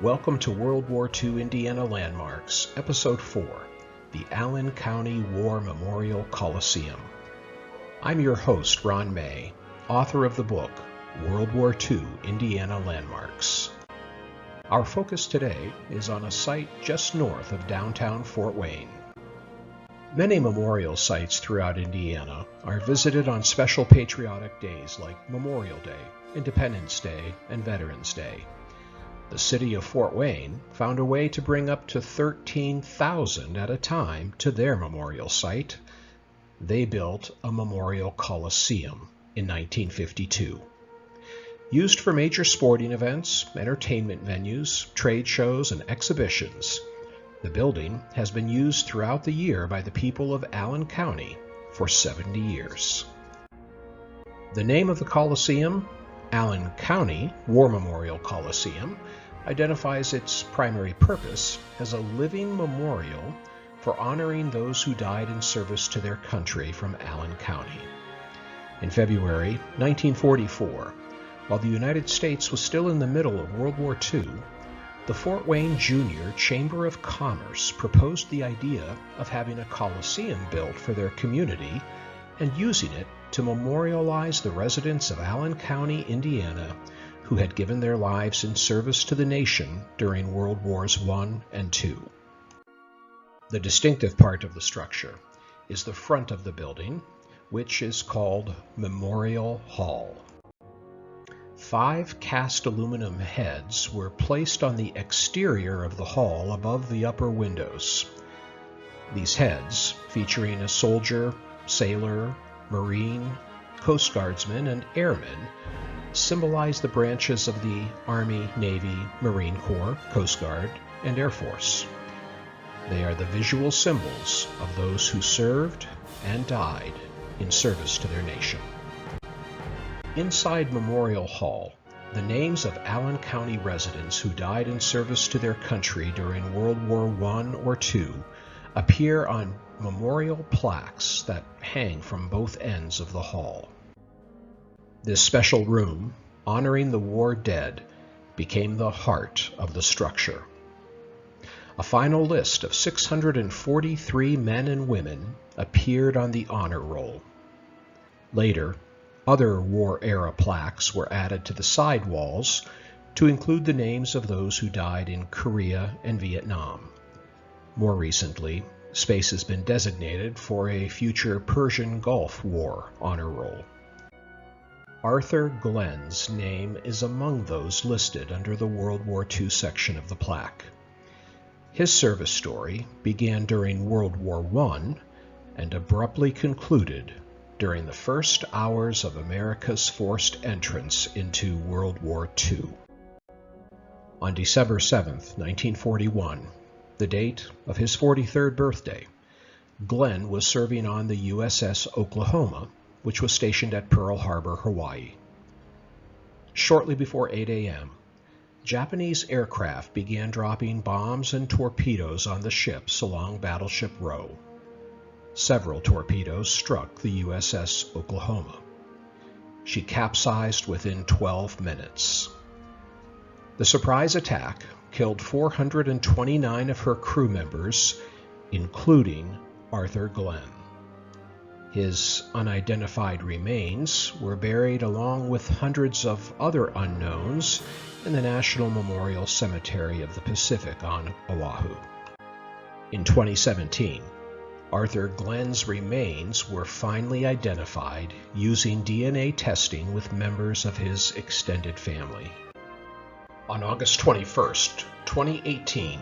Welcome to World War II Indiana Landmarks, Episode 4, the Allen County War Memorial Coliseum. I'm your host, Ron May, author of the book, World War II Indiana Landmarks. Our focus today is on a site just north of downtown Fort Wayne. Many memorial sites throughout Indiana are visited on special patriotic days like Memorial Day, Independence Day, and Veterans Day. The city of Fort Wayne found a way to bring up to 13,000 at a time to their memorial site. They built a memorial coliseum in 1952. Used for major sporting events, entertainment venues, trade shows, and exhibitions, the building has been used throughout the year by the people of Allen County for 70 years. The name of the Coliseum, Allen County War Memorial Coliseum, identifies its primary purpose as a living memorial for honoring those who died in service to their country from Allen County. In February 1944, while the United States was still in the middle of World War II, the Fort Wayne Junior Chamber of Commerce proposed the idea of having a coliseum built for their community and using it to memorialize the residents of Allen County, Indiana, who had given their lives in service to the nation during World Wars I and II. The distinctive part of the structure is the front of the building, which is called Memorial Hall. 5 cast aluminum heads were placed on the exterior of the hall above the upper windows. These heads, featuring a soldier, sailor, Marine, Coast Guardsmen, and airmen, symbolize the branches of the Army, Navy, Marine Corps, Coast Guard, and Air Force. They are the visual symbols of those who served and died in service to their nation. Inside Memorial Hall, the names of Allen County residents who died in service to their country during World War I or II appear on memorial plaques that hang from both ends of the hall. This special room, honoring the war dead, became the heart of the structure. A final list of 643 men and women appeared on the honor roll. Later, other war-era plaques were added to the side walls to include the names of those who died in Korea and Vietnam. More recently, space has been designated for a future Persian Gulf War honor roll. Arthur Glenn's name is among those listed under the World War II section of the plaque. His service story began during World War I and abruptly concluded during the first hours of America's forced entrance into World War II. On December 7, 1941, the date of his 43rd birthday, Glenn was serving on the USS Oklahoma, which was stationed at Pearl Harbor, Hawaii. Shortly before 8 a.m., Japanese aircraft began dropping bombs and torpedoes on the ships along Battleship Row. Several torpedoes struck the USS Oklahoma. She capsized within 12 minutes. The surprise attack killed 429 of her crew members, including Arthur Glenn. His unidentified remains were buried along with hundreds of other unknowns in the National Memorial Cemetery of the Pacific on Oahu. In 2017, Arthur Glenn's remains were finally identified using DNA testing with members of his extended family. On August 21, 2018,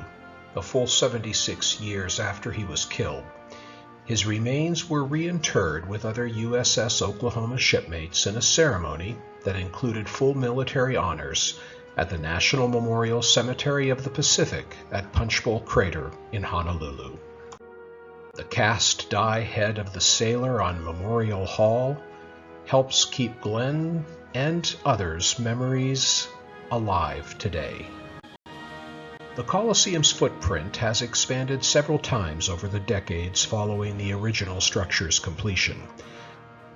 a full 76 years after he was killed, his remains were reinterred with other USS Oklahoma shipmates in a ceremony that included full military honors at the National Memorial Cemetery of the Pacific at Punchbowl Crater in Honolulu. The cast die head of the sailor on Memorial Hall helps keep Glenn and others' memories alive today. The Coliseum's footprint has expanded several times over the decades following the original structure's completion.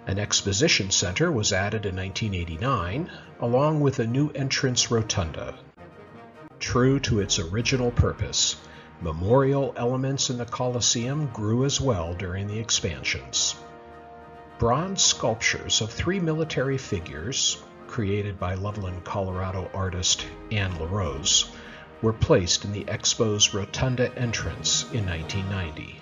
An exposition center was added in 1989, along with a new entrance rotunda. True to its original purpose, memorial elements in the Coliseum grew as well during the expansions. Bronze sculptures of 3 military figures, created by Loveland, Colorado artist Anne LaRose, were placed in the Expo's Rotunda entrance in 1990.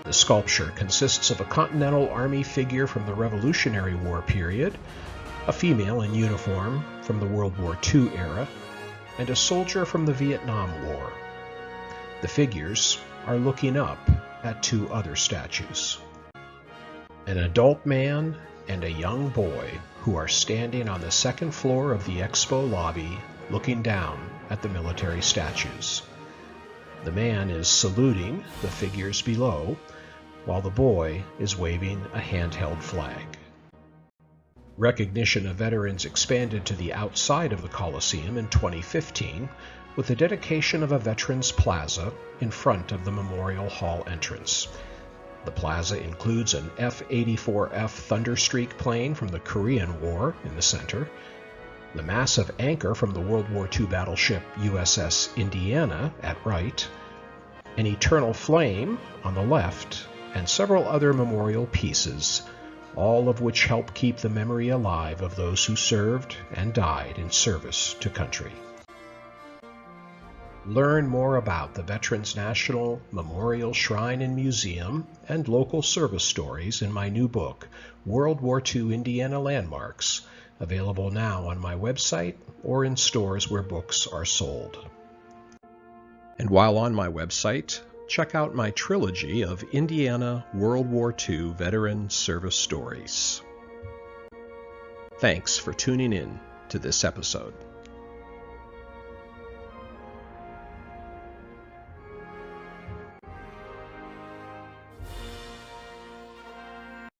The sculpture consists of a Continental Army figure from the Revolutionary War period, a female in uniform from the World War II era, and a soldier from the Vietnam War. The figures are looking up at 2 other statues. An adult man and a young boy who are standing on the 2nd floor of the Expo lobby looking down at the military statues. The man is saluting the figures below, while the boy is waving a handheld flag. Recognition of veterans expanded to the outside of the Coliseum in 2015 with the dedication of a Veterans Plaza in front of the Memorial Hall entrance. The plaza includes an F-84F Thunderstreak plane from the Korean War in the center, the massive anchor from the World War II battleship USS Indiana at right, an eternal flame on the left, and several other memorial pieces, all of which help keep the memory alive of those who served and died in service to country. Learn more about the Veterans National Memorial Shrine and Museum and local service stories in my new book, World War II Indiana Landmarks, available now on my website or in stores where books are sold. And while on my website, check out my trilogy of Indiana World War II veteran service stories. Thanks for tuning in to this episode.